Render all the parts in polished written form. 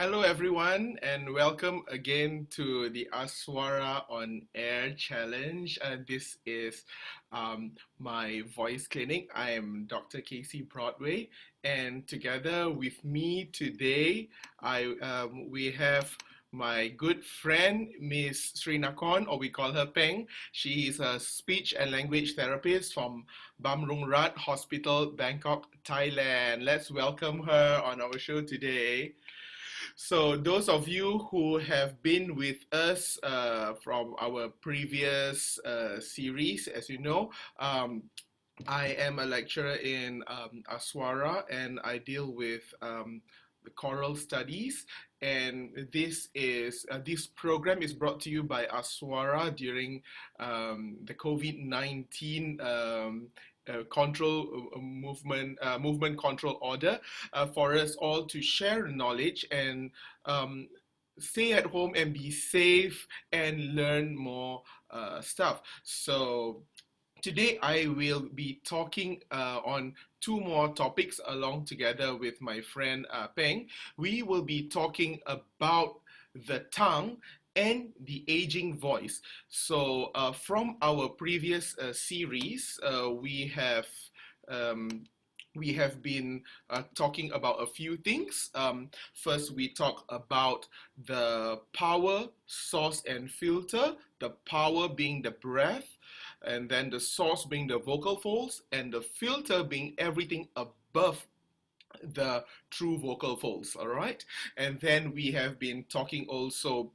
Hello, everyone, and welcome again to the ASWARA on Air Challenge. This is my voice clinic. I am Dr. Casey Broadway, and together with me today, we have my good friend, Miss Srinakorn, or we call her Peng. She is a speech and language therapist from Bamrungrad Hospital, Bangkok, Thailand. Let's welcome her on our show today. So those of you who have been with us from our previous series, as you know, I am a lecturer in ASWARA, and I deal with the choral studies. And this program is brought to you by ASWARA during the COVID-19 movement control order, for us all to share knowledge and stay at home and be safe and learn more stuff. So today I will be talking on two more topics along together with my friend Peng. We will be talking about the tongue and the aging voice. So from our previous series, we have been talking about a few things. First, we talk about the power, source, and filter. The power being the breath, and then the source being the vocal folds, and the filter being everything above the true vocal folds. All right, and then we have been talking also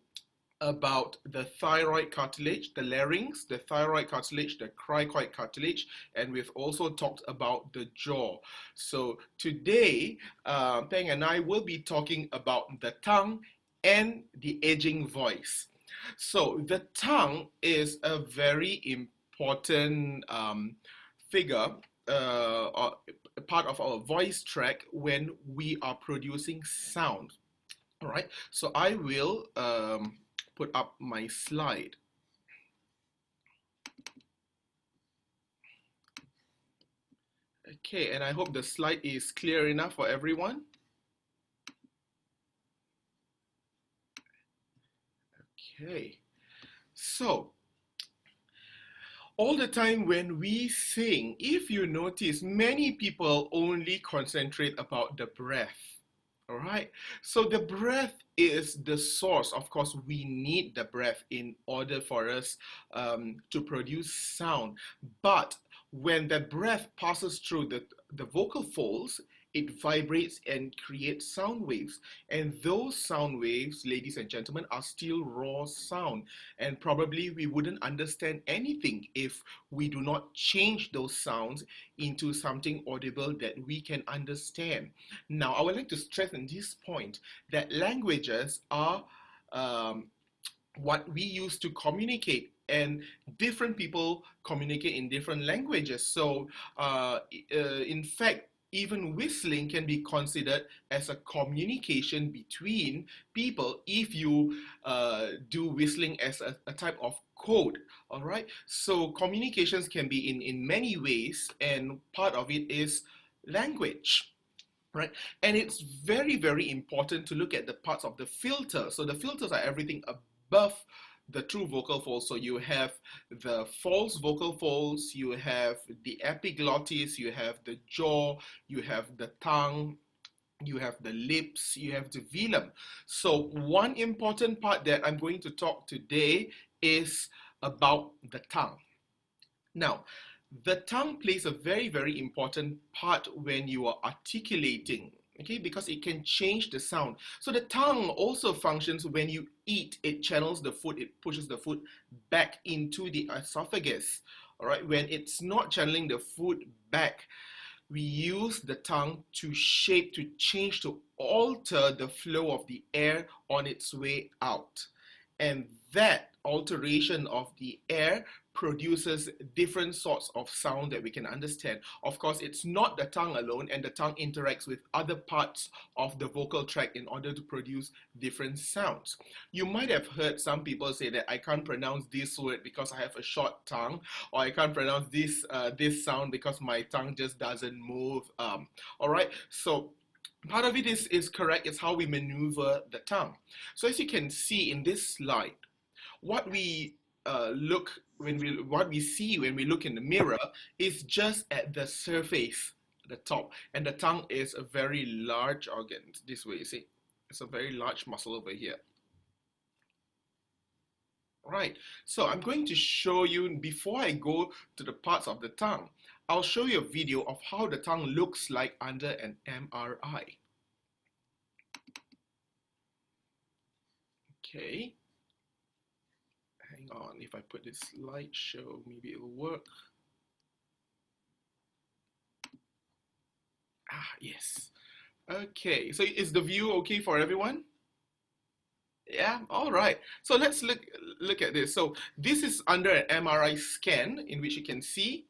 about the thyroid cartilage, the larynx, the thyroid cartilage, the cricoid cartilage, and we've also talked about the jaw. So today, Peng and I will be talking about the tongue and the aging voice. So the tongue is a very important figure, or part of our voice tract when we are producing sound. All right, so I will put up my slide. Okay, and I hope the slide is clear enough for everyone. Okay, so all the time when we sing, if you notice, many people only concentrate about the breath. All right, so the breath is the source. Of course, we need the breath in order for us to produce sound. But when the breath passes through the vocal folds, it vibrates and creates sound waves. And those sound waves, ladies and gentlemen, are still raw sound. And probably we wouldn't understand anything if we do not change those sounds into something audible that we can understand. Now, I would like to stress in this point that languages are what we use to communicate, and different people communicate in different languages. So in fact, even whistling can be considered as a communication between people if you do whistling as a type of code. All right, so communications can be in many ways, and part of it is language. Right, and it's very, very important to look at the parts of the filter. So the filters are everything above the true vocal folds. So you have the false vocal folds, you have the epiglottis, you have the jaw, you have the tongue, you have the lips, you have the velum. So one important part that I'm going to talk today is about the tongue. Now, the tongue plays a very, very important part when you are articulating, okay, because it can change the sound. So the tongue also functions when you eat. It channels the food, it pushes the food back into the esophagus. All right, when it's not channeling the food back, we use the tongue to shape, to change, to alter the flow of the air on its way out. And that alteration of the air produces different sorts of sound that we can understand. Of course, it's not the tongue alone, and the tongue interacts with other parts of the vocal tract in order to produce different sounds. You might have heard some people say that I can't pronounce this word because I have a short tongue, or I can't pronounce this sound because my tongue just doesn't move. All right, so Part of it is correct. It's how we maneuver the tongue. So as you can see in this slide, what we what we see when we look in the mirror is just at the surface, the top, and the tongue is a very large organ. This way, you see, it's a very large muscle over here. Right, so I'm going to show you, before I go to the parts of the tongue, I'll show you a video of how the tongue looks like under an MRI. Okay, hang on, if I put this slideshow, maybe it'll work. Ah, yes. Okay, so is the view okay for everyone? Yeah, all right. So let's look at this. So this is under an MRI scan in which you can see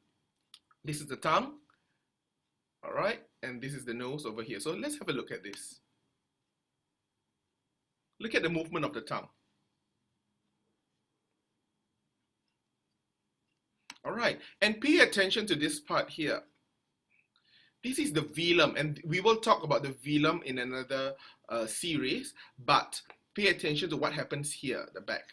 this is the tongue, all right, and this is the nose over here. So let's have a look at this. Look at the movement of the tongue. All right, and pay attention to this part here. This is the velum, and we will talk about the velum in another series, but pay attention to what happens here, the back.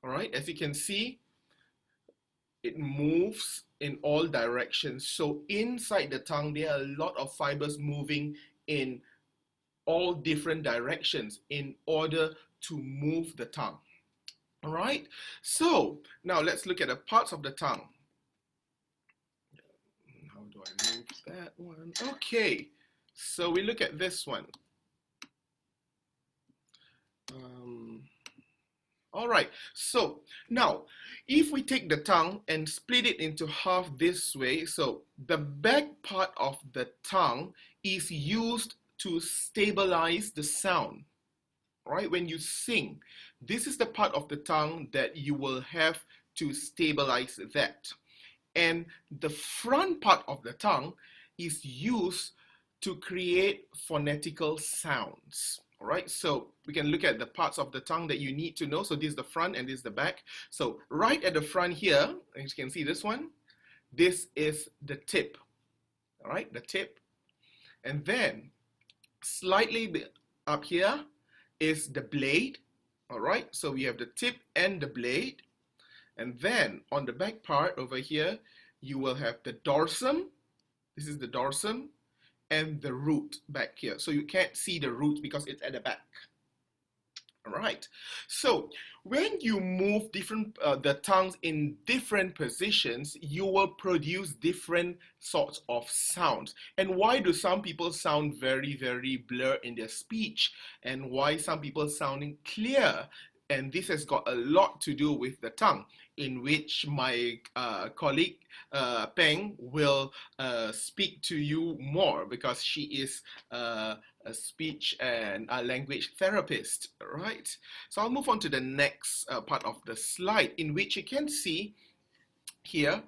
All right, as you can see, it moves in all directions. So inside the tongue, there are a lot of fibers moving in all different directions in order to move the tongue. All right, so now let's look at the parts of the tongue. How do I move that one? Okay, so we look at this one. All right, so now if we take the tongue and split it into half this way, so the back part of the tongue is used to stabilize the sound. Right, when you sing, this is the part of the tongue that you will have to stabilize that. And the front part of the tongue is used to create phonetical sounds. All right, so we can look at the parts of the tongue that you need to know. So this is the front and this is the back. So right at the front here, as you can see this one, this is the tip. All right, the tip. And then slightly up here is the blade. All right, so we have the tip and the blade. And then on the back part over here, you will have the dorsum. This is the dorsum, and the root back here. So you can't see the root because it's at the back. All right, so when you move the tongues in different positions, you will produce different sorts of sounds. And why do some people sound very, very blurred in their speech? And why some people sounding clear? And this has got a lot to do with the tongue, in which my colleague Peng will speak to you more, because she is a speech and a language therapist, right? So I'll move on to the next part of the slide, in which you can see here.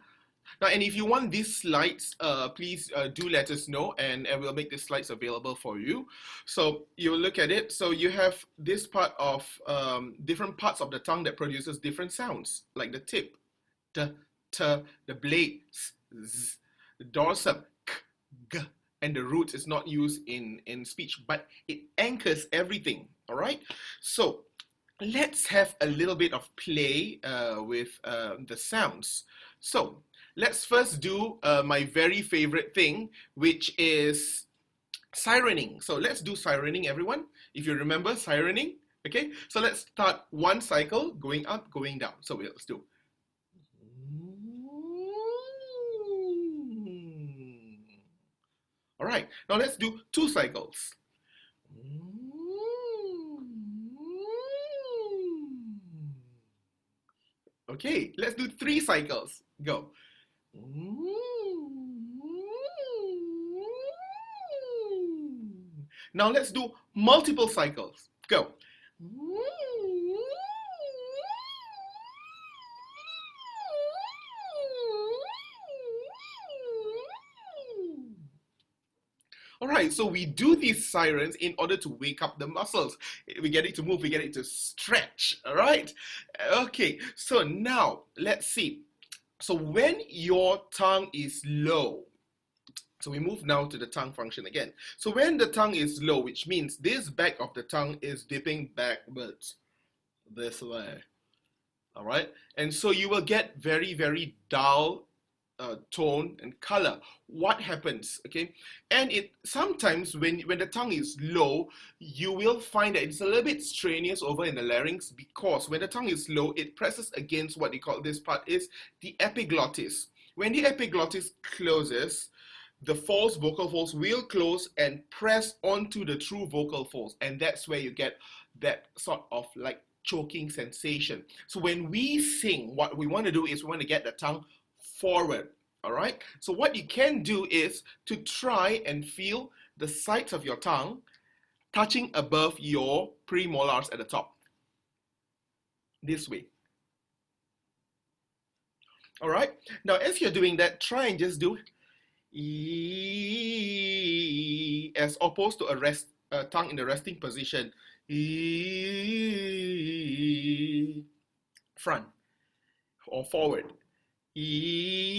Now, and if you want these slides, please do let us know, and we'll make the slides available for you. So you look at it. So you have this part of different parts of the tongue that produces different sounds, like the tip, the blade, z, the dorsum, k, g, and the root is not used in speech, but it anchors everything. All right. So let's have a little bit of play with the sounds. So let's first do my very favorite thing, which is sirening. So let's do sirening, everyone. If you remember sirening, okay? So let's start one cycle, going up, going down. So let's do. All right, now let's do 2 cycles. Okay, let's do 3 cycles. Go. Now let's do multiple cycles. Go. All right, so we do these sirens in order to wake up the muscles. We get it to move, we get it to stretch, all right? Okay, so now let's see. So when your tongue is low, so we move now to the tongue function again. So when the tongue is low, which means this back of the tongue is dipping backwards, this way, all right? And so you will get very, very dull tone and color. What happens, okay? And it sometimes when the tongue is low, you will find that it's a little bit strenuous over in the larynx, because when the tongue is low, it presses against what they call, this part is the epiglottis. When the epiglottis closes, the false vocal folds will close and press onto the true vocal folds, and that's where you get that sort of like choking sensation. So when we sing, what we want to do is we want to get the tongue forward, all right? So what you can do is to try and feel the sides of your tongue touching above your premolars at the top, this way. All right, now as you're doing that, try and just do E, as opposed to a tongue in the resting position. E, front or forward. E.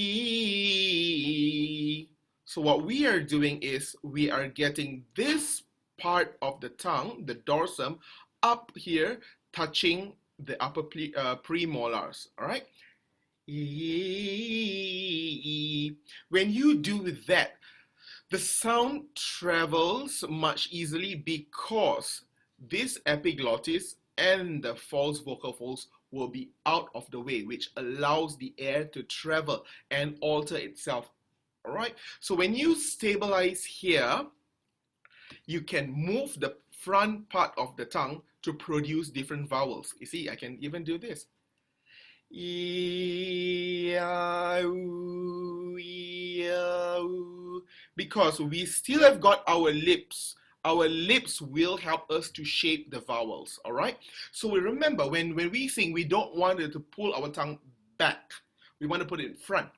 So what we are doing is we are getting this part of the tongue, the dorsum, up here, touching the upper premolars, all right? When you do that, the sound travels much easily because this epiglottis and the false vocal folds will be out of the way, which allows the air to travel and alter itself. All right, so when you stabilize here, you can move the front part of the tongue to produce different vowels. You see, I can even do this. Because we still have got our lips. Our lips will help us to shape the vowels, all right? So we remember, when we sing, we don't want it to pull our tongue back. We want to put it in front.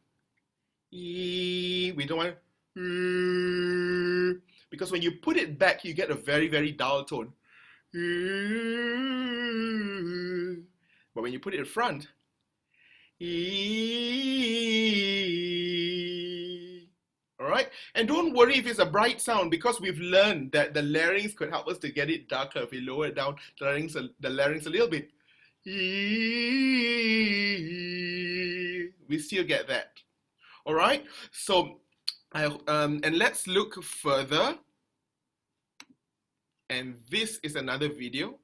We don't want to, because when you put it back, you get a very, very dull tone. But when you put it in front, all right, and don't worry if it's a bright sound, because we've learned that the larynx could help us to get it darker if we lower it down the larynx a little bit. We still get that. All right, so and let's look further, and this is another video.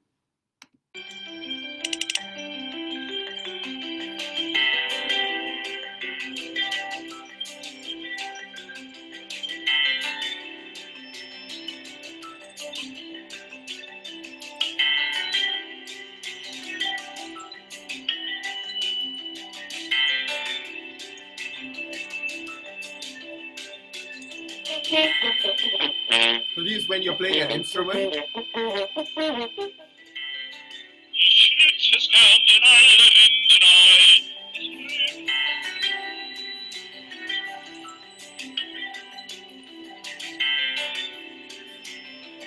So this is when you're playing an instrument.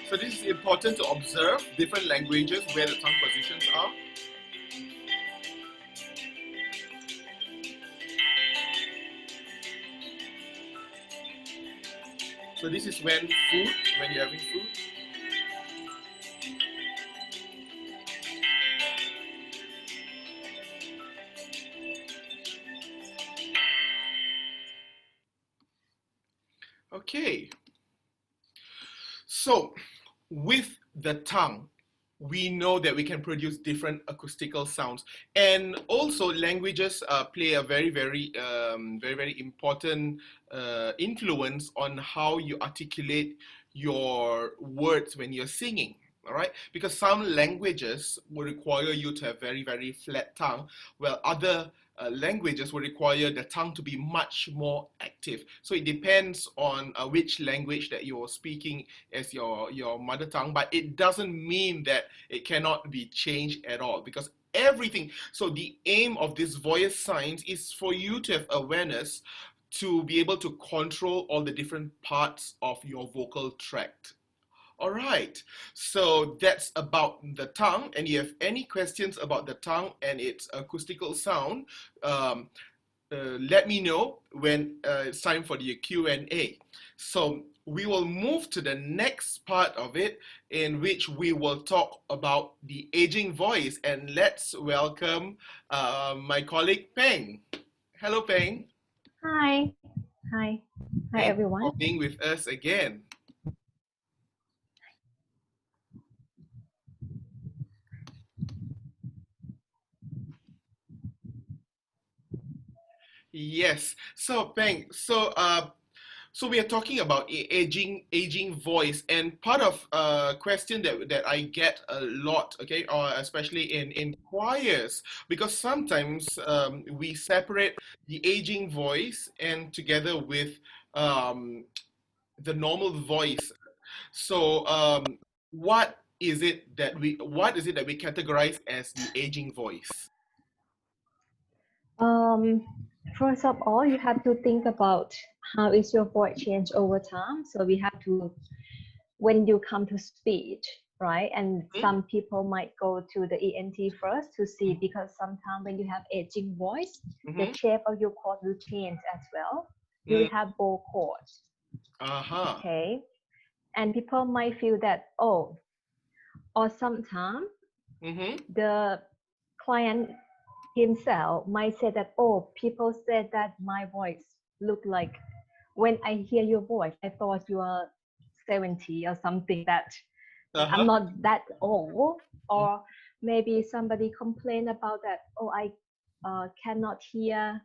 So this is important to observe different languages where the tongue positions are. So this is when you're having food. Okay. So with the tongue, we know that we can produce different acoustical sounds, and also languages play a very, very important influence on how you articulate your words when you're singing. All right, because some languages will require you to have very, very flat tongue, while other languages will require the tongue to be much more active. So it depends on which language that you're speaking as your mother tongue, but it doesn't mean that it cannot be changed at all, because everything, so the aim of this voice science is for you to have awareness to be able to control all the different parts of your vocal tract. All right, so that's about the tongue. And you have any questions about the tongue and its acoustical sound, um, let me know when it's time for the Q&A. So we will move to the next part of it, in which we will talk about the aging voice. And let's welcome my colleague Peng. Hello, Peng. Hi. Hi. Hi, Thank you everyone. for being with us again. Yes. So, Peng, so we are talking about aging voice, and part of a question that I get a lot, okay, or especially in choirs, because sometimes we separate the aging voice and together with um, the normal voice. So, what is it that we categorize as the aging voice? Um, First of all, you have to think about how is your voice change over time. So we have to, when you come to speech, right? And Hmm? some people might go to the ENT first to see, because sometimes when you have aging voice, the Mm-hmm. shape of your cord will change as well. You Mm, will have bow cords, uh-huh. okay? And people might feel that, oh, or sometimes Mm-hmm. the client himself might say that, oh, people said that my voice look like, when I hear your voice, I thought you are 70 or something, that I'm Uh-huh. not that old. Or maybe somebody complain about that, oh, I cannot hear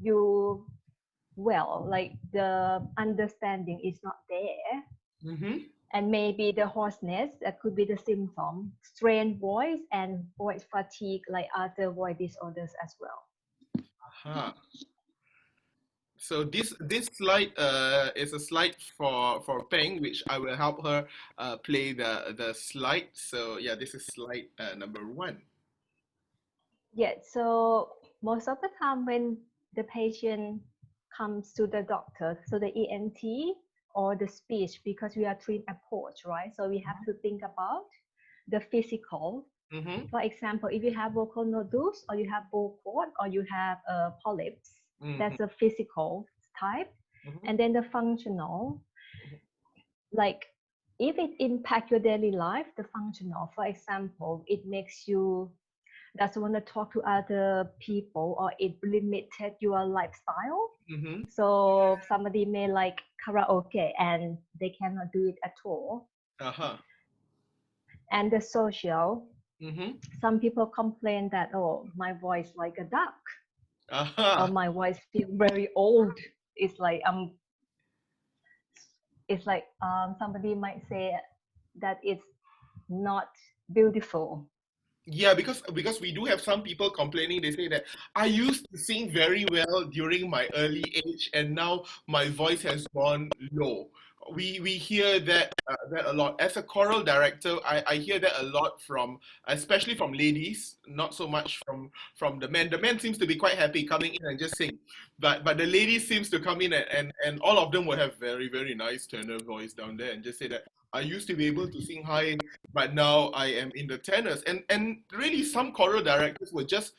you well, like the understanding is not there. Mm-hmm. And maybe the hoarseness, that could be the symptom, strained voice and voice fatigue, like other voice disorders as well. Uh-huh. So this slide is a slide for Peng, which I will help her play the slide. So yeah, this is slide number one. Yeah, so most of the time when the patient comes to the doctor, so the ENT or the speech, because we are treat approach, right? So we have to think about the physical. Mm-hmm. For example, if you have vocal nodules, or you have vocal cord, or you have polyps, Mm-hmm. that's a physical type. Mm-hmm. And then the functional, like if it impact your daily life, the functional, for example, it makes you doesn't want to talk to other people, or it limited your lifestyle. Mm-hmm. So somebody may like karaoke and they cannot do it at all. Uh-huh. And the social, Mm-hmm. some people complain that, oh, my voice like a duck, or Uh-huh. my voice feel very old. It's like somebody might say that it's not beautiful. Yeah, because we do have some people complaining. They say that I used to sing very well during my early age, and now my voice has gone low. We hear that a lot. As a choral director, I hear that a lot from, especially from ladies, not so much from the men. The men seems to be quite happy coming in and just sing, but the ladies seems to come in and all of them will have very very nice tenor voice down there and just say that I used to be able to sing high, but now I am in the tenors. And really, some choral directors would just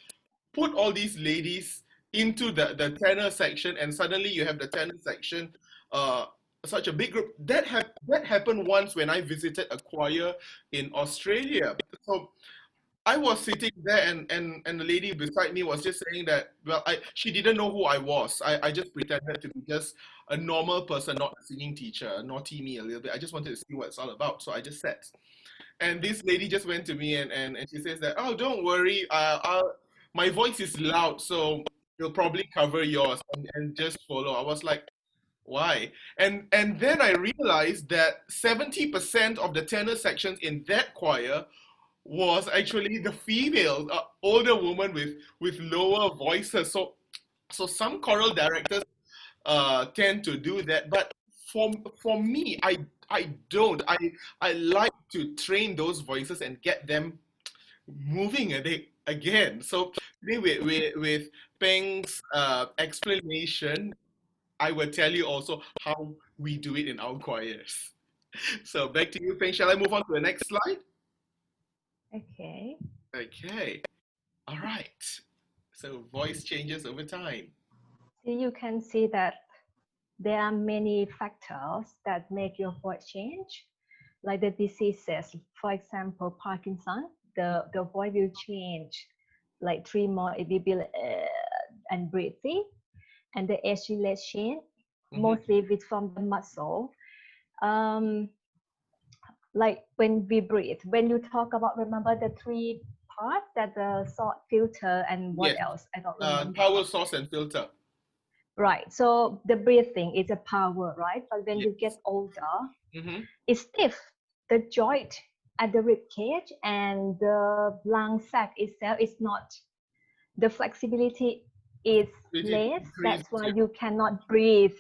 put all these ladies into the tenor section, and suddenly you have the tenor section, uh, such a big group. That happened once when I visited a choir in Australia. So I was sitting there, and the lady beside me was just saying that, well, she didn't know who I was. I just pretended to be just a normal person, not a singing teacher, naughty me a little bit. I just wanted to see what it's all about. So I just sat. And this lady just went to me and she says that, oh, don't worry, my voice is loud, so you'll probably cover yours and just follow. I was like, why? And then I realized that 70% of the tenor sections in that choir was actually the female, older woman with lower voices. So some choral directors tend to do that, but for me, I don't. I like to train those voices and get them moving again. So today with Peng's explanation, I will tell you also how we do it in our choirs. So back to you, Peng. Shall I move on to the next slide? Okay. Okay. All right. So voice changes over time. So you can see that there are many factors that make your voice change, like the diseases. For example, Parkinson, the voice will change, like tremor, it will be and breathing, and the age relation, Mm-hmm. mostly with from the muscle. Um, like when we breathe, when you talk about, remember the three parts that the salt filter and what Yes. else? I don't remember. Power source and filter. Right. So the breathing is a power, right? But when you Yes. get older, Mm-hmm. it's stiff. The joint at the rib cage and the lung sac itself is not, the flexibility is It less. increases. That's why Yeah. you cannot breathe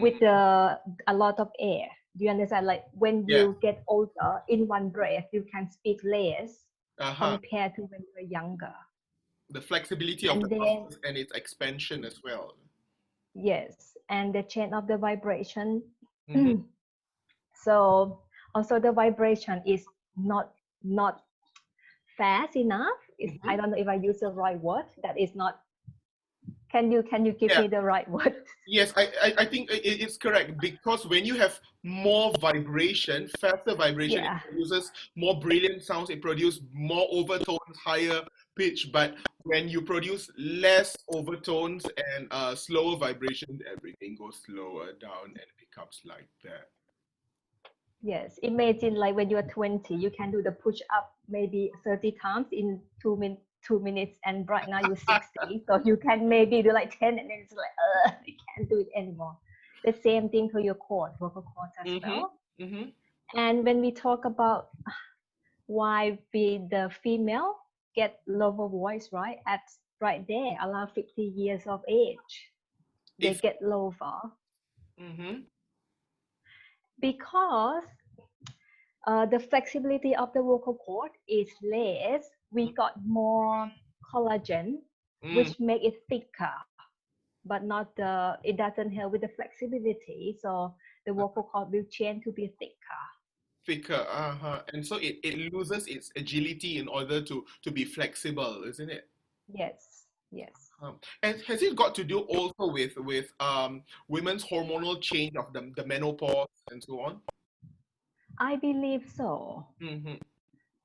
with Mm, a lot of air. Do you understand? Like when yes. you get older, in one breath, you can speak less Uh-huh. compared to when you're younger. The flexibility of the And then, muscles and its expansion as well. yes, and the chain of the vibration. Mm-hmm. So also the vibration is not not fast enough. It's, Mm-hmm. I don't know if I use the right word. That is not. Can you give Yeah. me the right word? Yes, I think it's correct because when you have more vibration, faster vibration, it Yeah. produces more brilliant sounds, it produces more overtones, higher pitch. But when you produce less overtones and slower vibration, everything goes slower down and it becomes like that. Yes. Imagine like when you are 20, you can do the push up maybe 30 times in 2 minutes, and right now you're 60, so you can maybe do like 10, and then it's like, you can't do it anymore. The same thing for your cord, vocal cords as Mm-hmm. well. Mm-hmm. And when we talk about why the female get lower voice, right, at right there around 50 years of age, they If get lower mm-hmm. because the flexibility of the vocal cord is less. We got more collagen, Mm, which make it thicker, but not it doesn't help with the flexibility. So the vocal cord will change to be thicker. thicker, uh-huh. And so it loses its agility in order to be flexible, isn't it? Yes, yes. And has it got to do also with women's hormonal change of the menopause and so on? I believe so. Mm-hmm.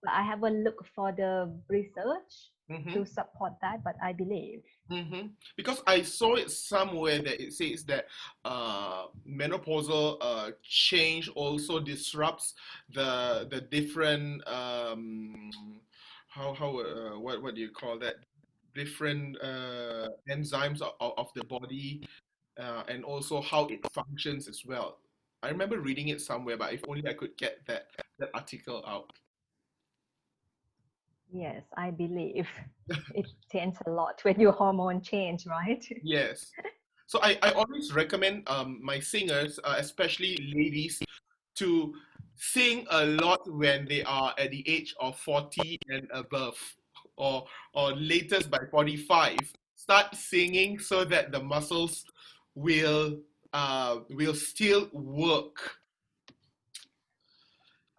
But I haven't looked for the research Mm-hmm. to support that, but I believe. Mm-hmm. Because I saw it somewhere that it says that menopausal change also disrupts the different what do you call that, different enzymes of the body and also how it functions as well. I remember reading it somewhere, but if only I could get that article out. Yes, I believe it changes a lot when your hormone change, right? Yes. So I always recommend my singers, especially ladies, to sing a lot when they are at the age of 40 and above, or latest by 45. Start singing so that the muscles will still work.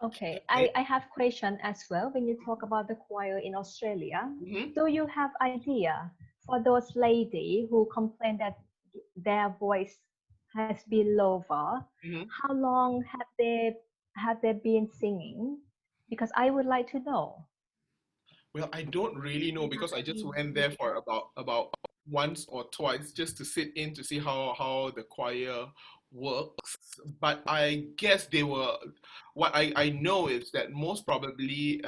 Okay, Okay. I have question as well. When you talk about the choir in Australia, Mhm, do you have idea for those lady who complain that their voice has been lower? mhm. How long have they been singing? Because I would like to know. Well, I don't really Do know you have because I just any went there for idea? about once or twice just to sit in to see how the choir works. But I guess they were what I know is that most probably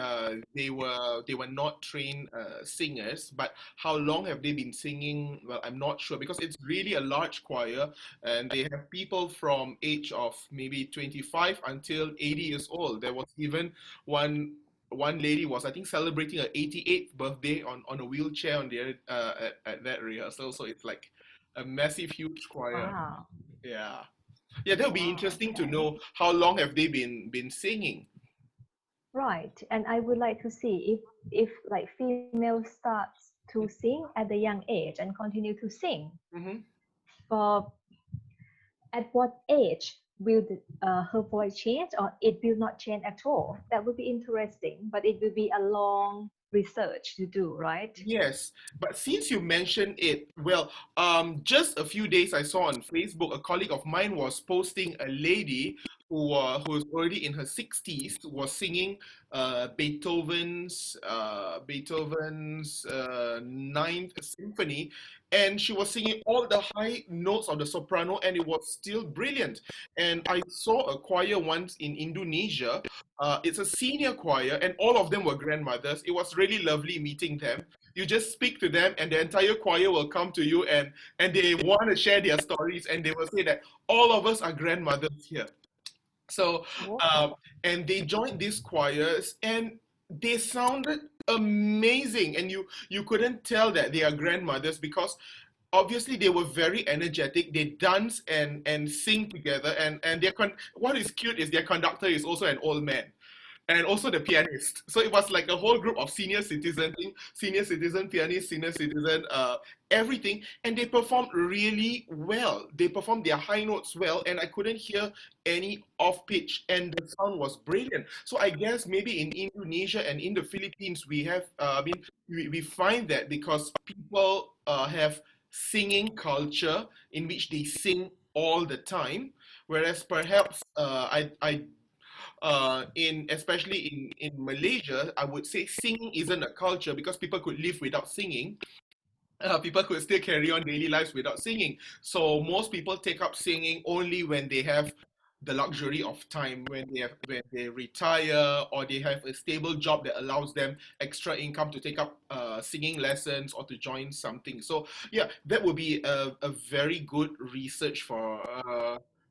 they were not trained singers. But how long have they been singing? Well, I'm not sure because it's really a large choir and they have people from age of maybe 25 until 80 years old. There was even one one lady was, I think, celebrating her 88th birthday on a wheelchair on the at that rehearsal. So it's like a massive, huge choir. Wow, Yeah, yeah, that would be wow, interesting to okay. know how long have they been singing. Right, and I would like to see if like female starts to sing at a young age and continue to sing Hmm. for at what age will her voice change, or it will not change at all? That would be interesting, but it will be a long research to do, right? Yes, but since you mentioned it, well, just a few days I saw on Facebook a colleague of mine was posting a lady who's already in her 60s was singing Beethoven's Ninth Symphony, and she was singing all the high notes of the soprano, and it was still brilliant. And I saw a choir once in Indonesia. It's a senior choir, and all of them were grandmothers. It was really lovely meeting them. You just speak to them, and the entire choir will come to you, and they want to share their stories, and they will say that all of us are grandmothers here. So, Wow. and they joined these choirs, and they sounded amazing, and you couldn't tell that they are grandmothers because obviously they were very energetic. They dance and sing together, and what is cute is their conductor is also an old man, and also the pianist. So it was like a whole group of senior citizen pianist, senior citizen, everything, and they performed really well. They performed their high notes well, and I couldn't hear any off pitch, and the sound was brilliant. So I guess maybe in Indonesia and in the Philippines we have, I mean, we find that because people have singing culture in which they sing all the time, whereas perhaps I in especially in Malaysia, I would say singing isn't a culture because people could live without singing. People could still carry on daily lives without singing. So most people take up singing only when they have the luxury of time, when they retire or they have a stable job that allows them extra income to take up singing lessons or to join something. So yeah, that would be a very good research for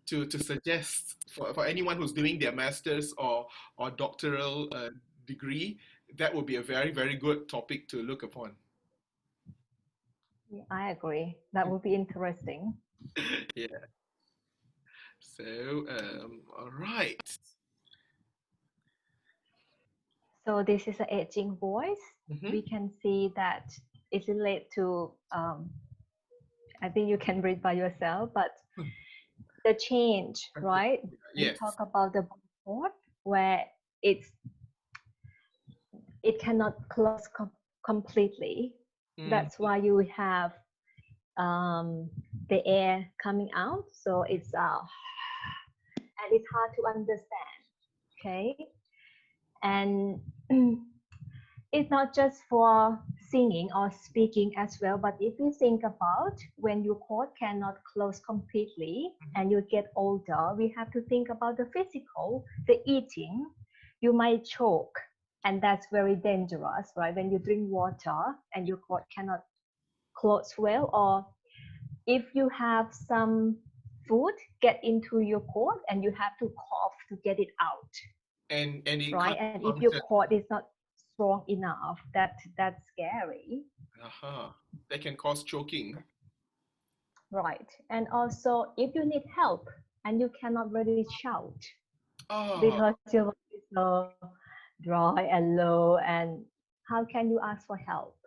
to suggest for anyone who's doing their masters or doctoral degree. That would be a very, very good topic to look upon. Yeah, I agree. That would be interesting. Yeah. So, all right. So this is an aging voice. Mm-hmm. We can see that it's related to, I think you can read by yourself, but the change, right? We Yes. talk about the board where it cannot close completely. Mm. That's why you have the air coming out. So it's and it's hard to understand. Okay, and it's not just for singing or speaking as well, but if you think about when your cord cannot close completely and you get older, we have to think about the physical, the eating. You might choke, and that's very dangerous, right? When you drink water and your cord cannot close well, or if you have some food get into your cord and you have to cough to get it out, And it right? can't And if your function. cord is not strong enough, that's scary, Uh-huh. That can cause choking. right? And also, if you need help and you cannot really shout Oh, because your voice is so dry and low, and how can you ask for help?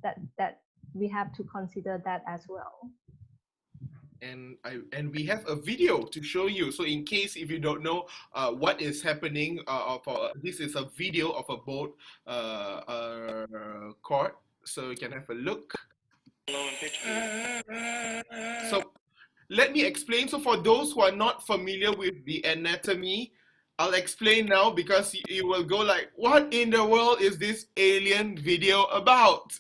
That we have to consider that as well. and we have a video to show you. So in case if you don't know what is happening, this is a video of a boat court. So you can have a look. So let me explain. So for those who are not familiar with the anatomy, I'll explain now because you will go like, what in the world is this alien video about?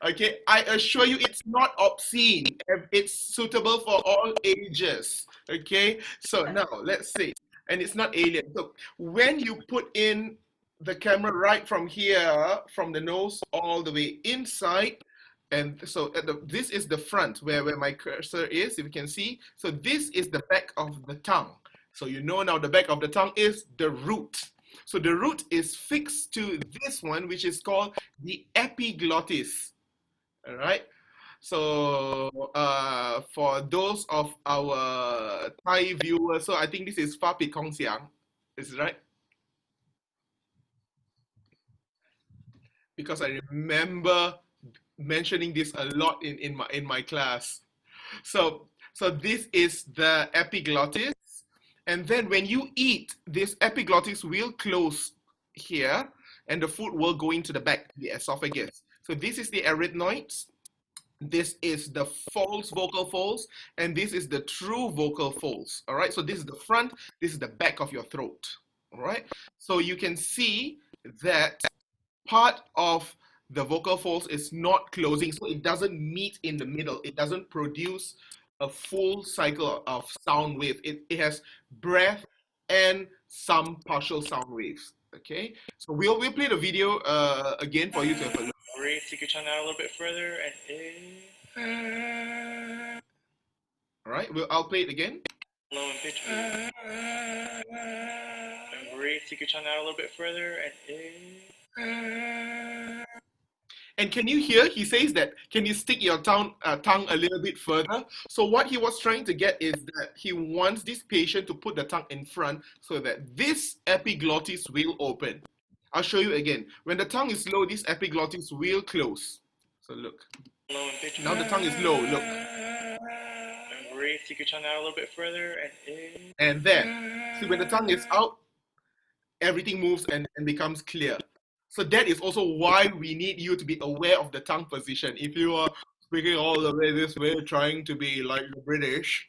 Okay, I assure you it's not obscene. It's suitable for all ages. Okay, so now let's see. And it's not alien. So when you put in the camera right from here, from the nose all the way inside, and so this is the front where my cursor is, if you can see. So this is the back of the tongue. So you know now the back of the tongue is the root. So the root is fixed to this one, which is called the epiglottis. All right. So for those of our Thai viewers, so I think this is Fa Pi Kong Siang. Is it right? Because I remember mentioning this a lot in my class. So So this is the epiglottis. And then when you eat, this epiglottis will close here and the food will go into the back, the esophagus. So this is the arytenoids. This is the false vocal folds, and this is the true vocal folds. All right, so this is the front, this is the back of your throat. All right, so you can see that part of the vocal folds is not closing, so it doesn't meet in the middle. It doesn't produce a full cycle of sound wave. It has breath and some partial sound waves. Okay, so we'll play the video again for you to have a look. Breathe, take your tongue out a little bit further and in. All right, I'll play it again. Low and pitch. And breathe, take your tongue out a little bit further and in. And can you hear? He says that, can you stick your tongue a little bit further? So what he was trying to get is that he wants this patient to put the tongue in front so that this epiglottis will open. I'll show you again. When the tongue is low, this epiglottis will close. So look. Low and pitch. Now the tongue is low, look. And breathe, take your tongue out a little bit further and in. And there. See, when the tongue is out, everything moves and becomes clear. So that is also why we need you to be aware of the tongue position. If you are speaking all the way this way, trying to be like the British,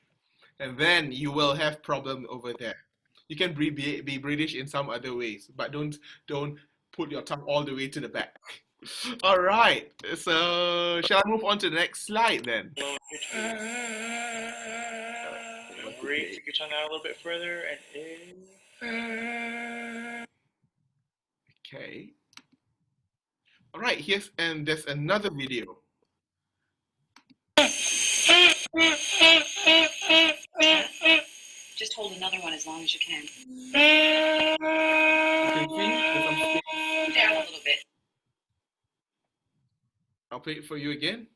and then you will have problem over there. You can be British in some other ways, but don't put your tongue all the way to the back. All right, so shall I move on to the next slide then? Breathe, take your tongue out a little bit further and in. Okay. All right, and there's another video. Just hold another one as long as you can. You can see there's some space. Down a little bit. I'll play it for you again.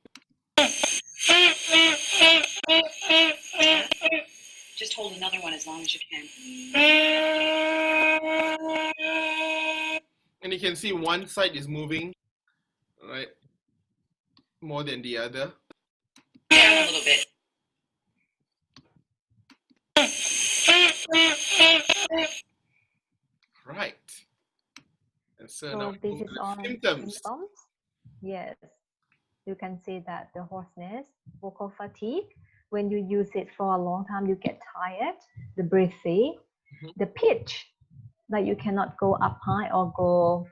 Just hold another one as long as you can. And you can see one side is moving, right, more than the other. Down a little bit. Right. And so So now this is all symptoms. Yes, you can see that the hoarseness, vocal fatigue, when you use it for a long time, you get tired, the breathing, the pitch, like you cannot go up high or go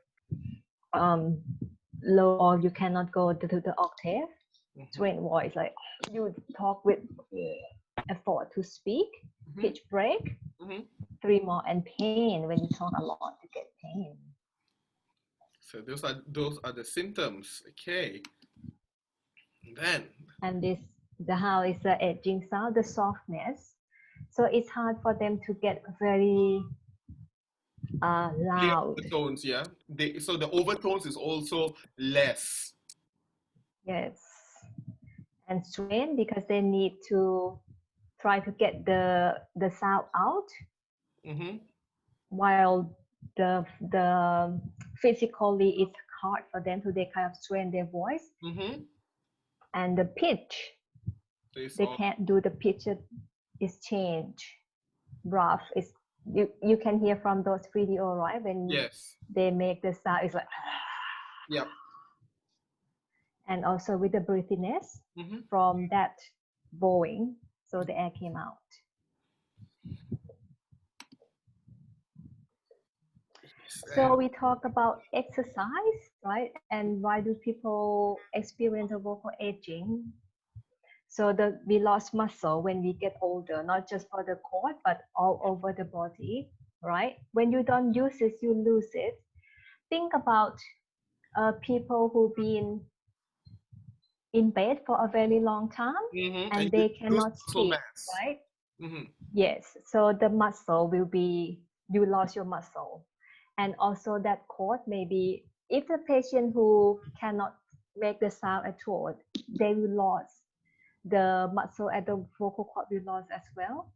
low, or you cannot go to the octave, strange voice, like you talk with effort to speak, pitch break, tremor and pain. When you talk a lot, you get pain. So those are the symptoms. Okay. Then. And the how is the edging sound, the softness. So it's hard for them to get very loud. Overtones, yeah. So the overtones is also less. Yes. And strain, because they need to try to get the sound out, while the physically it's hard for them to they kind of strain their voice. And the pitch, they can't do the pitch, is change. Rough is you can hear from those video, right? When they make the sound, it's like yep. And also with the breathiness from that bowing, so the air came out. So we talk about exercise, right? And why do people experience a vocal aging? So we lost muscle when we get older, not just for the cord, but all over the body, right? When you don't use it, you lose it. Think about people who've been in bed for a very long time and they cannot speak, right? Yes, so the muscle will be, you lost your muscle. And also that cord, maybe if the patient who cannot make the sound at all, they will lose the muscle at the vocal cord will lose as well.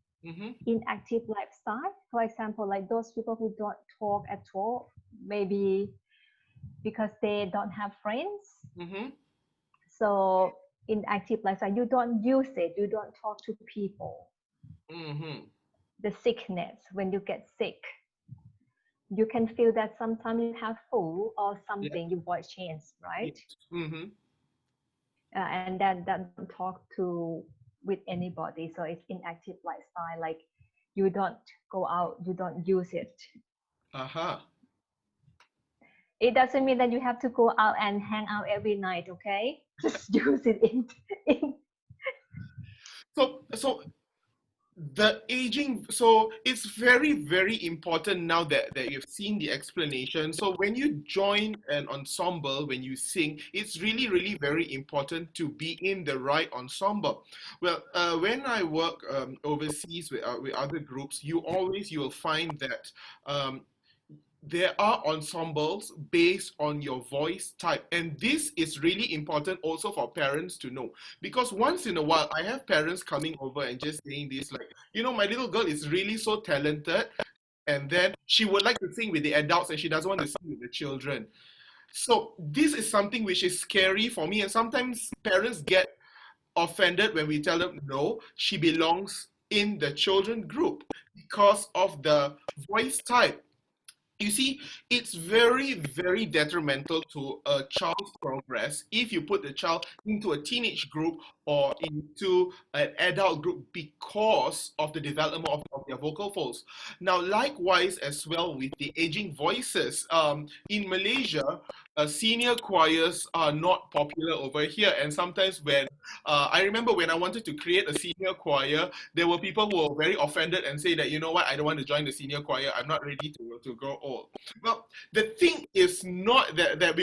Inactive lifestyle, for example, like those people who don't talk at all, maybe because they don't have friends. So inactive lifestyle. You don't use it. You don't talk to people. Mm-hmm. The sickness, when you get sick, you can feel that sometimes you have flu or something, Yeah. your voice changes, right? Yes. Mm-hmm. And then don't talk to with anybody. So it's inactive lifestyle. Like you don't go out, you don't use it. Uh-huh. It doesn't mean that you have to go out and hang out every night, okay? Just use it in So the aging, so it's very, very important now that you've seen the explanation. So when you join an ensemble, when you sing, it's really, really very important to be in the right ensemble. Well, when I work overseas with other groups, you will find that um, there are ensembles based on your voice type, and this is really important also for parents to know, because once in a while I have parents coming over and just saying this, like, my little girl is really so talented, and then she would like to sing with the adults and she doesn't want to sing with the children. So this is something which is scary for me, and sometimes parents get offended when we tell them no, she belongs in the children group because of the voice type. You see, it's very, very detrimental to a child's progress if you put the child into a teenage group or into an adult group because of the development of their vocal folds. Now, likewise, as well with the aging voices, in Malaysia, senior choirs are not popular over here. And sometimes when I remember when I wanted to create a senior choir, there were people who were very offended and say that, you know what, I don't want to join the senior choir. I'm not ready to grow old. Well, the thing is not that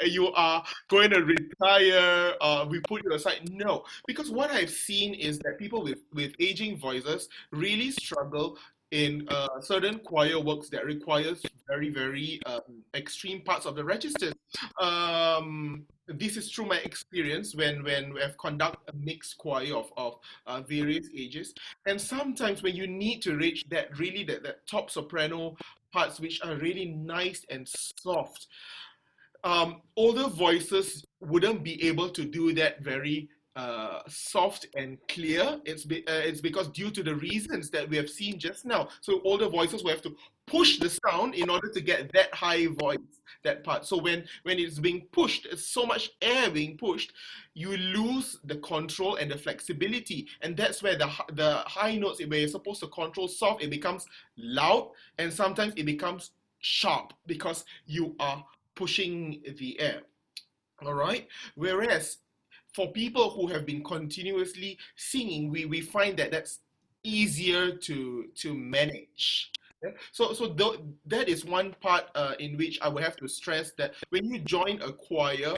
you are going to retire, we put you aside. No, because what I've seen is that people with aging voices really struggle in certain choir works that requires very, very extreme parts of the registers. This is through my experience when we have conducted a mixed choir of various ages, and sometimes when you need to reach that top soprano parts which are really nice and soft, older voices wouldn't be able to do that very soft and clear. It's because due to the reasons that we have seen just now. So older voices will have to push the sound in order to get that high voice, that part. So when it's being pushed, it's so much air being pushed, you lose the control and the flexibility, and that's where the high notes, where you're supposed to control soft, it becomes loud, and sometimes it becomes sharp because you are pushing the air. All right. Whereas for people who have been continuously singing, we find that that's easier to manage. Yeah? So that is one part in which I would have to stress that when you join a choir,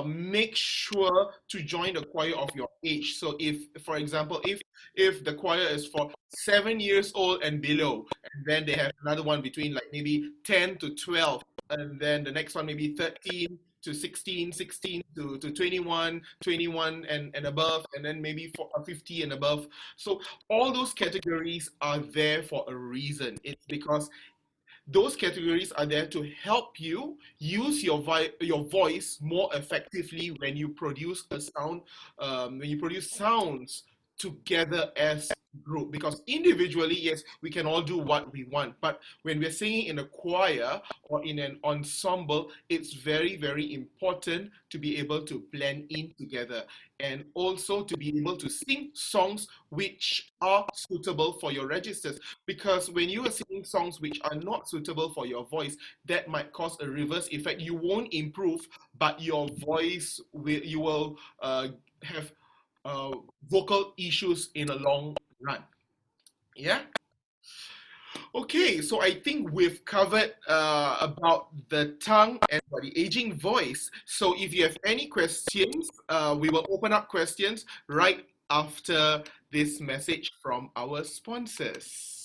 make sure to join the choir of your age. So if, for example, if the choir is for 7 years old and below, and then they have another one between like maybe 10 to 12, and then the next one maybe 13 to 16, 16 to 21, 21 and above, and then maybe for 50 and above. So all those categories are there for a reason. It's because those categories are there to help you use your voice more effectively when you produce a sound, when you produce sounds together as a group. Because individually, yes, we can all do what we want, but when we're singing in a choir or in an ensemble, it's very, very important to be able to blend in together, and also to be able to sing songs which are suitable for your registers. Because when you are singing songs which are not suitable for your voice, that might cause a reverse effect. You won't improve, but your voice you will have vocal issues in a long run. Yeah. Okay, so I think we've covered about the tongue and about the aging voice. So if you have any questions, we will open up questions right after this message from our sponsors.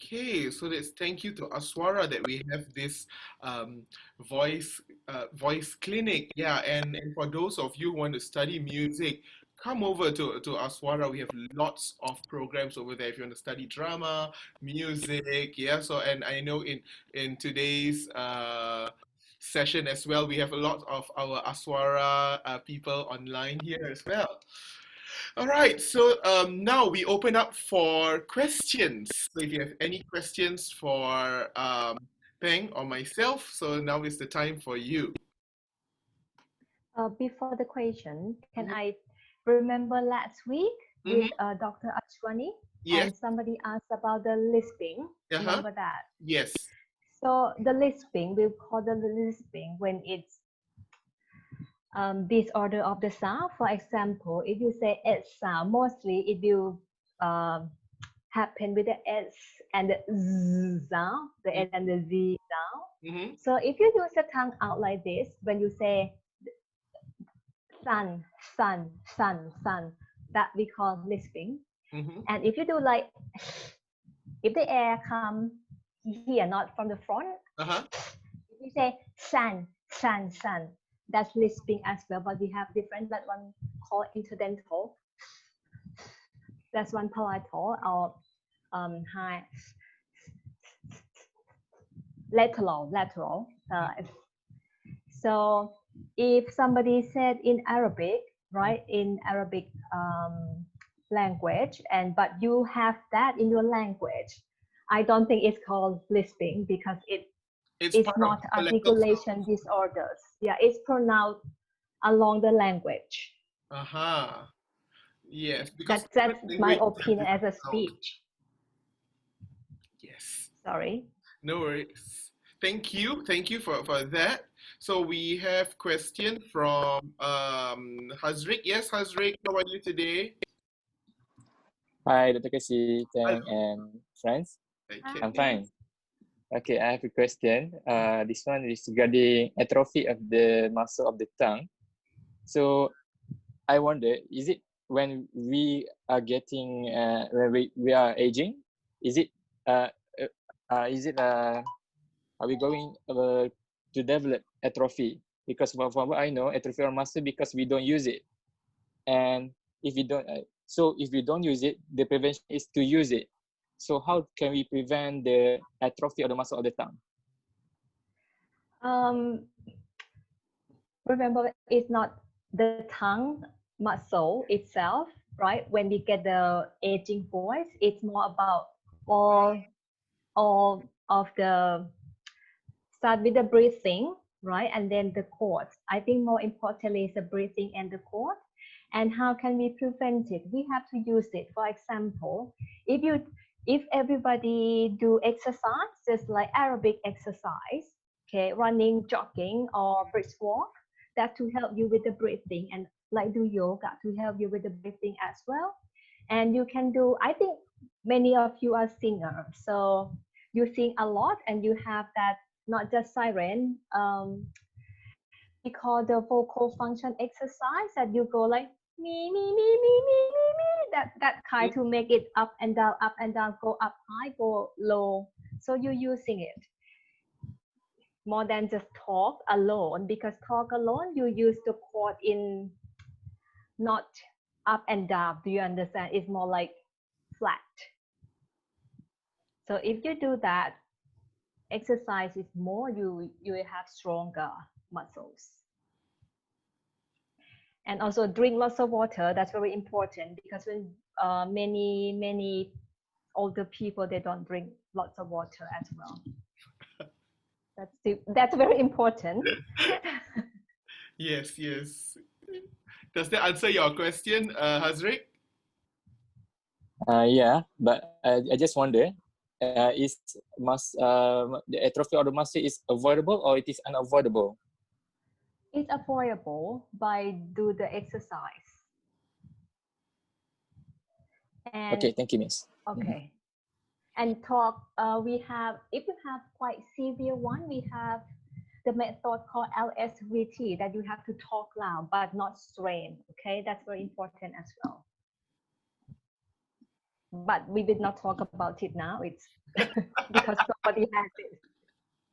Okay, so let's thank you to Aswara that we have this voice voice clinic. Yeah, and for those of you who want to study music, come over to Aswara. We have lots of programs over there if you want to study drama, music. Yeah, so and I know in today's session as well, we have a lot of our Aswara people online here as well. All right, so now we open up for questions. So if you have any questions for Peng or myself, so now is the time for you. Before the question, can Mhm. I remember last week with Dr. Ashwani Yes. and somebody asked about the lisping? Remember that? Yes. So the lisping, we call the lisping when it's disorder of the sound. For example, if you say S sound, mostly it will happen with the S and the Z sound, the S and the Z sound. Mm-hmm. So if you use the tongue out like this, when you say sun, sun, sun, sun, that we call lisping. Mm-hmm. And if you do like, if the air come here, not from the front, if you say sun, sun, sun, that's lisping as well, but we have different, that one called interdental. That's one palatal or high lateral. So if somebody said in Arabic, right, in Arabic language, but you have that in your language, I don't think it's called lisping because it's not articulation disorders. Yeah, it's pronounced along the language. Yes, because that's my opinion as a speech. Yes. Sorry. No worries. Thank you for that. So we have question from Hazrik. Yes, Hazrik, how are you today? Hi, Dr. Kasi, Tang, and friends. Okay. I'm fine. Okay, I have a question. This one is regarding atrophy of the muscle of the tongue. So I wonder, is it when we are getting, when we are aging, is it, are we going to develop atrophy? Because from what I know, atrophy of muscle because we don't use it. And if we don't, if we don't use it, the prevention is to use it. So how can we prevent the atrophy of the muscle of the tongue? Remember, it's not the tongue muscle itself, right? When we get the aging voice, it's more about all of the, start with the breathing, right? And then the chords. I think more importantly is the breathing and the chord. And how can we prevent it? We have to use it. For example, if everybody do exercise, just like aerobic exercise, okay, running, jogging, or brisk walk, that to help you with the breathing, and like do yoga to help you with the breathing as well. And you can do, I think many of you are singers, so you sing a lot and you have that, not just siren, we call the vocal function exercise, that you go like me, that kind to make it up and down, go up high, go low. So you're using it. more than just talk alone, because talk alone you use the chord in not up and down. Do you understand? It's more like flat. So if you do that exercise, is more, you will have stronger muscles. And also drink lots of water. That's very important, because when many older people, they don't drink lots of water as well. That's very important. Yes. Does that answer your question, Hazrik? Yeah, but I just wonder, is the atrophy of the muscle is avoidable or it is unavoidable? It's avoidable by do the exercise. And Okay, thank you, Miss. okay. And talk, we have, if you have quite severe one, we have the method called LSVT, that you have to talk loud but not strain. Okay, that's very important as well. But we did not talk about it now. It's because somebody has it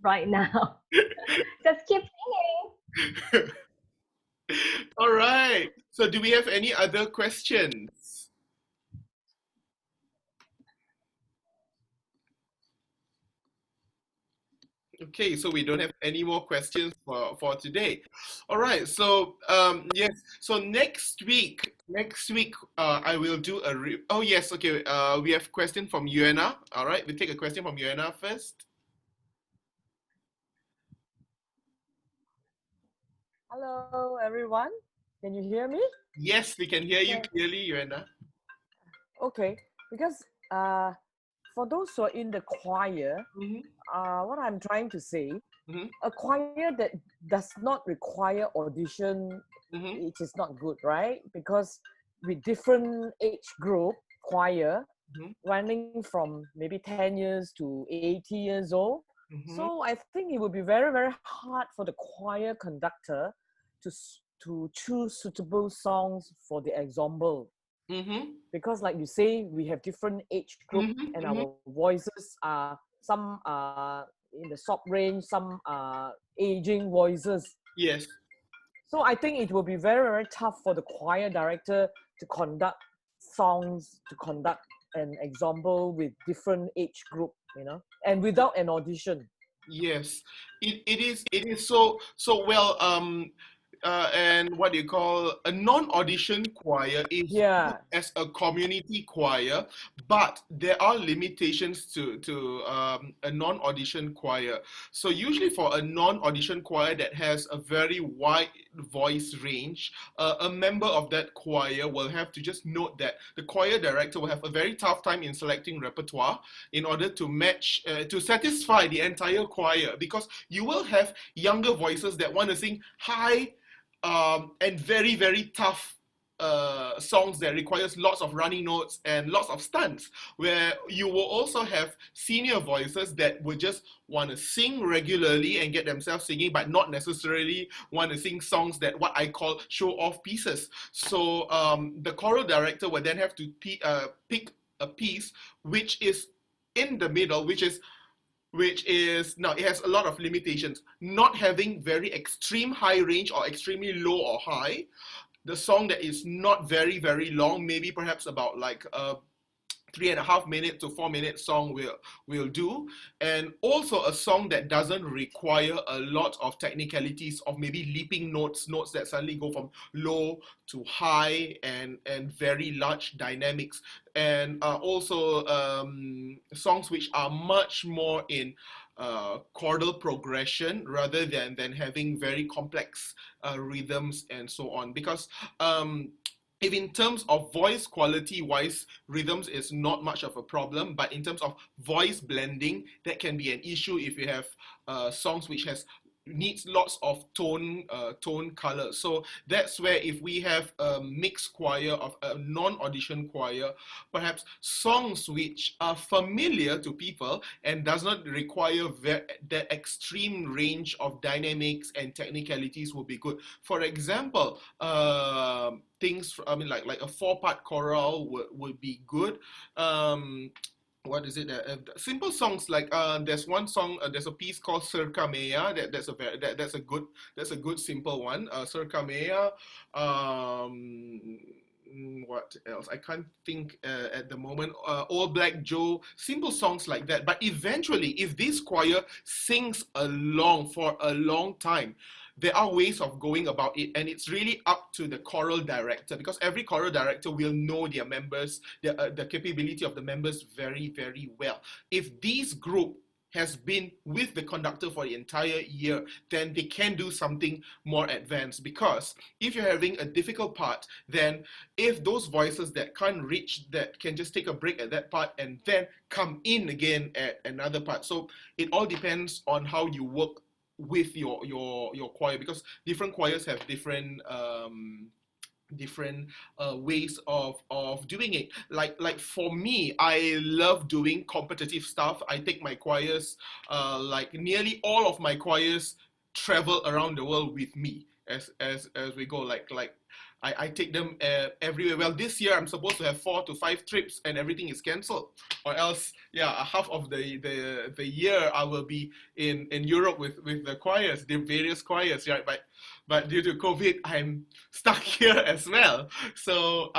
right now. Just keep singing. All right. So do we have any other questions? Okay, so we don't have any more questions for today. All right, so yes, so next week I will do oh yes, okay, we have question from Yuena. All right, we take a question from Yuena first. Hello, everyone. Can you hear me? Yes, we can hear you Yes. clearly, Yuena. Okay, because for those who are in the choir, what I'm trying to say, a choir that does not require audition, it is not good, right? Because with different age group choir, running from maybe 10 years to 80 years old, so I think it would be very, very hard for the choir conductor to choose suitable songs for the ensemble. Because like you say, we have different age group, and our voices are, some are in the soft range, some are aging voices. Yes. So I think it will be very, very tough for the choir director to conduct songs, to conduct an ensemble with different age group, you know, and without an audition. Yes, it is so well. And what do you call a non-audition choir is Yeah. as a community choir, but there are limitations to a non-audition choir. So usually for a non-audition choir that has a very wide voice range, a member of that choir will have to just note that the choir director will have a very tough time in selecting repertoire in order to match, to satisfy the entire choir, because you will have younger voices that want to sing high and very, very tough songs that requires lots of running notes and lots of stunts, where you will also have senior voices that would just want to sing regularly and get themselves singing, but not necessarily want to sing songs that what I call show-off pieces. So the choral director will then have to pick a piece which is in the middle, which is now it has a lot of limitations, not having very extreme high range or extremely low or high. The song that is not very, very long, maybe perhaps about like 3.5 minute to 4 minute song will do, and also a song that doesn't require a lot of technicalities of maybe leaping notes that suddenly go from low to high and very large dynamics, and also songs which are much more in chordal progression rather than having very complex rhythms and so on, because if in terms of voice quality wise, rhythms is not much of a problem, but in terms of voice blending, that can be an issue if you have songs which needs lots of tone color. So that's where if we have a mixed choir of a non-audition choir, perhaps songs which are familiar to people and does not require the extreme range of dynamics and technicalities will be good. For example, things, I mean, like a 4-part choral would be good. what is it? Simple songs like there's one song. There's a piece called Circa Mea. That's a good simple one. Circa Mea. What else? I can't think at the moment. All Black Joe. Simple songs like that. But eventually, if this choir sings along for a long time, there are ways of going about it, and it's really up to the choral director, because every choral director will know their members, the capability of the members very, very well. If this group has been with the conductor for the entire year, then they can do something more advanced, because if you're having a difficult part, then if those voices that can't reach that can just take a break at that part and then come in again at another part. So it all depends on how you work with your choir, because different choirs have different ways of doing it. Like for me, I love doing competitive stuff. I take my choirs, like nearly all of my choirs travel around the world with me as we go. Like I take them everywhere. Well, this year I'm supposed to have 4 to 5 trips, and everything is cancelled. Or else, yeah, half of the year I will be in Europe with the choirs, the various choirs, right? But due to COVID, I'm stuck here as well. So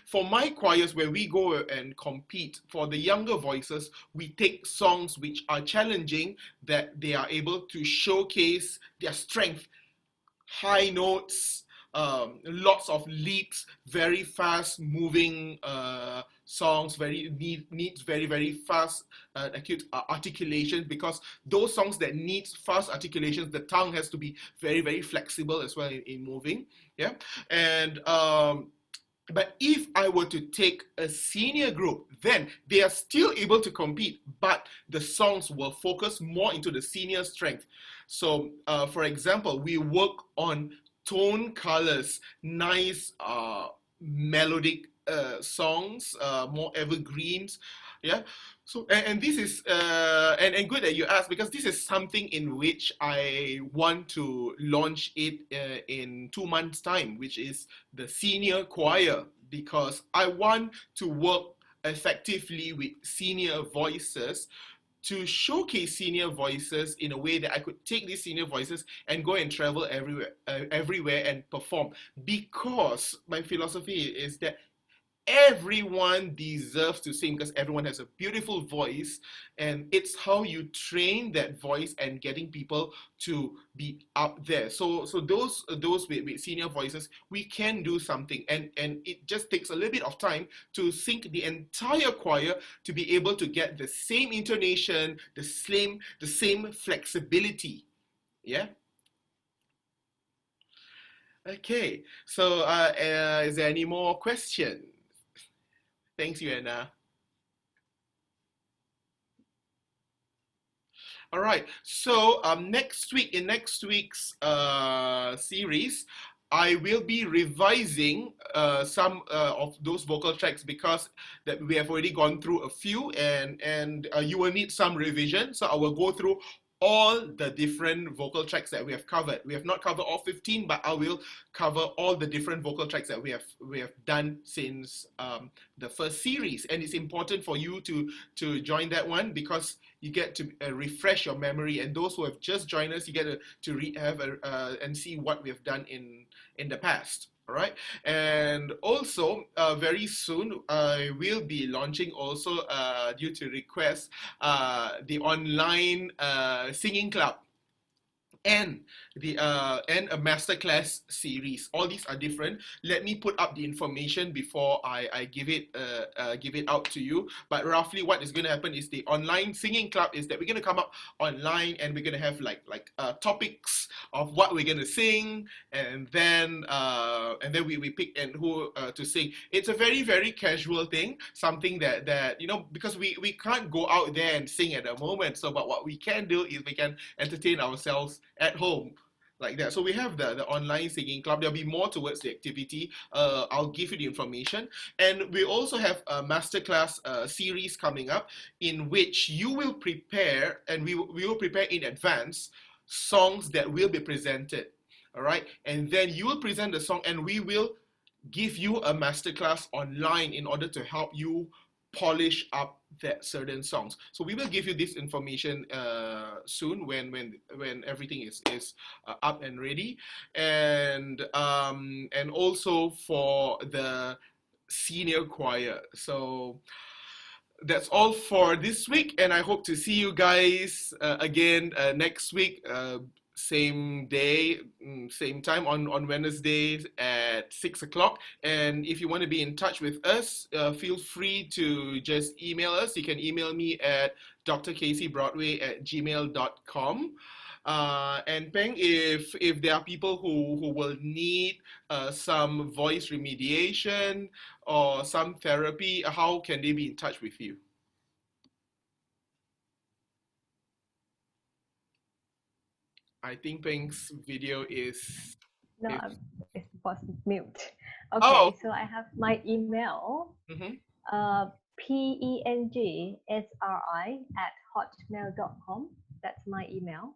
for my choirs, where we go and compete, for the younger voices, we take songs which are challenging, that they are able to showcase their strength, high notes, lots of leaps, very fast moving songs, needs very, very fast acute articulation, because those songs that need fast articulations, the tongue has to be very, very flexible as well in moving. Yeah. And but if I were to take a senior group, then they are still able to compete, but the songs will focus more into the senior strength. So for example, we work on tone colors, nice melodic songs, more evergreens. Yeah. So and this is and good that you asked, because this is something in which I want to launch it in 2 months' time, which is the senior choir, because I want to work effectively with senior voices, to showcase senior voices in a way that I could take these senior voices and go and travel everywhere and perform. Because my philosophy is that everyone deserves to sing, because everyone has a beautiful voice, and it's how you train that voice and getting people to be up there. So those with senior voices, we can do something, and it just takes a little bit of time to sync the entire choir to be able to get the same intonation, the same flexibility. Yeah. Okay. So is there any more questions? Thanks, Yuana. All right. So next week, in next week's series, I will be revising some of those vocal tracks, because that we have already gone through a few, and you will need some revision. So I will go through all the different vocal tracks that we have covered. We have not covered all 15, but I will cover all the different vocal tracks that we have done since the first series. And it's important for you to join that one, because you get to refresh your memory. And those who have just joined us, you get to and see what we have done in the past. All right. And also very soon I will be launching also due to request the online singing club and a masterclass series. All these are different. Let me put up the information before I give it out to you. But roughly what is going to happen is, the online singing club is that we're going to come up online, and we're going to have like topics of what we're going to sing, and then we pick and who to sing. It's a very, very casual thing, something that because we can't go out there and sing at the moment. So but what we can do is we can entertain ourselves at home, like that. So we have the online singing club. There'll be more towards the activity. I'll give you the information. And we also have a masterclass series coming up, in which you will prepare, and we will prepare in advance songs that will be presented. All right. And then you will present the song, and we will give you a masterclass online in order to help you polish up that certain songs. So we will give you this information soon when everything is up and ready, and also for the senior choir. So that's all for this week, and I hope to see you guys again next week. Same day, same time on Wednesdays at 6 o'clock. And if you want to be in touch with us, feel free to just email us. You can email me at drkcbroadway@gmail.com. And Peng, if there are people who will need some voice remediation or some therapy, how can they be in touch with you? I think Peng's video is... No, it was mute. Okay, Oh. so I have my email, pengsri@hotmail.com. That's my email.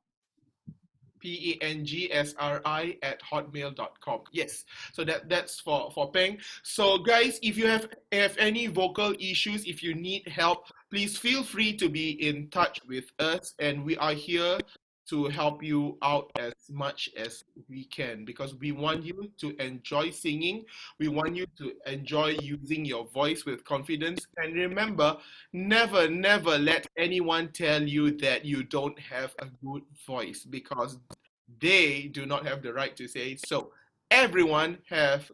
PENGSRI@hotmail.com. Yes, so that's for Peng. So guys, if you have any vocal issues, if you need help, please feel free to be in touch with us, and we are here to help you out as much as we can, because we want you to enjoy singing. We want you to enjoy using your voice with confidence. And remember, never let anyone tell you that you don't have a good voice, because they do not have the right to say so. Everyone has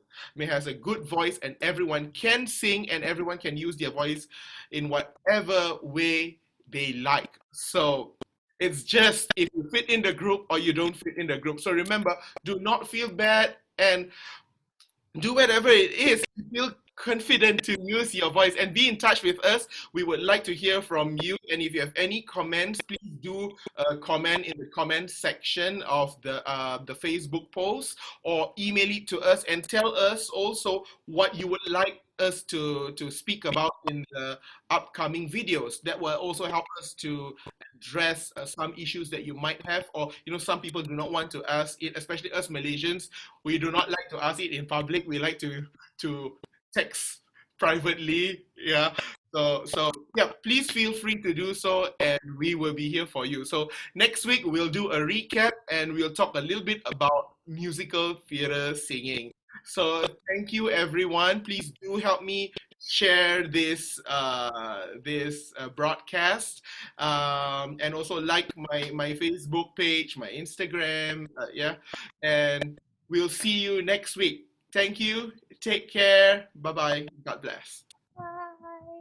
a good voice, and everyone can sing, and everyone can use their voice in whatever way they like. So it's just if you fit in the group or you don't fit in the group. So remember, do not feel bad, and do whatever it is. Feel confident to use your voice, and be in touch with us. We would like to hear from you, and if you have any comments, please do comment in the comment section of the Facebook post, or email it to us and tell us also what you would like us to speak about in the upcoming videos. That will also help us to address some issues that you might have, or some people do not want to ask it, especially us Malaysians. We do not like to ask it in public. We like to text privately. Yeah. So yeah, please feel free to do so, and we will be here for you. So next week we'll do a recap, and we'll talk a little bit about musical theater singing. So thank you, everyone. Please do help me share this broadcast, and also like my Facebook page, my Instagram. Yeah, and we'll see you next week. Thank you. Take care. Bye-bye. God bless. Bye.